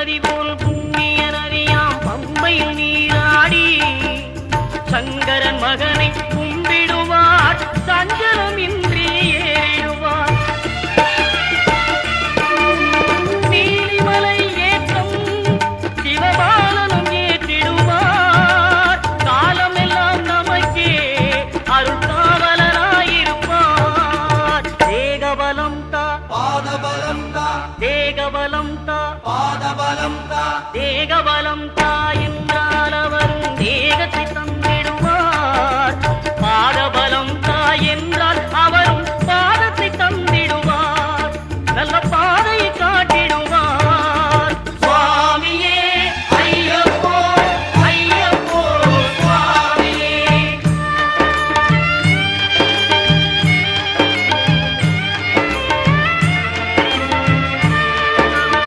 நதி போல் புண்ணிய நதியாம் பம்பையில் நீராடி சங்கரன் மகனை கும்பிடுவார் சஞ்சலமின்றி ஏறிடுவார். நீலிமலை ஏற்றம் சிவபாலனும் ஏற்றிடுவார். காலமெல்லாம் நமக்கே அருள்காவலனாயிருப்பார். தேகபலம் தா பாதபலம் தா தேகபலம் தா பாதபலம் தா தேகபலம் தாய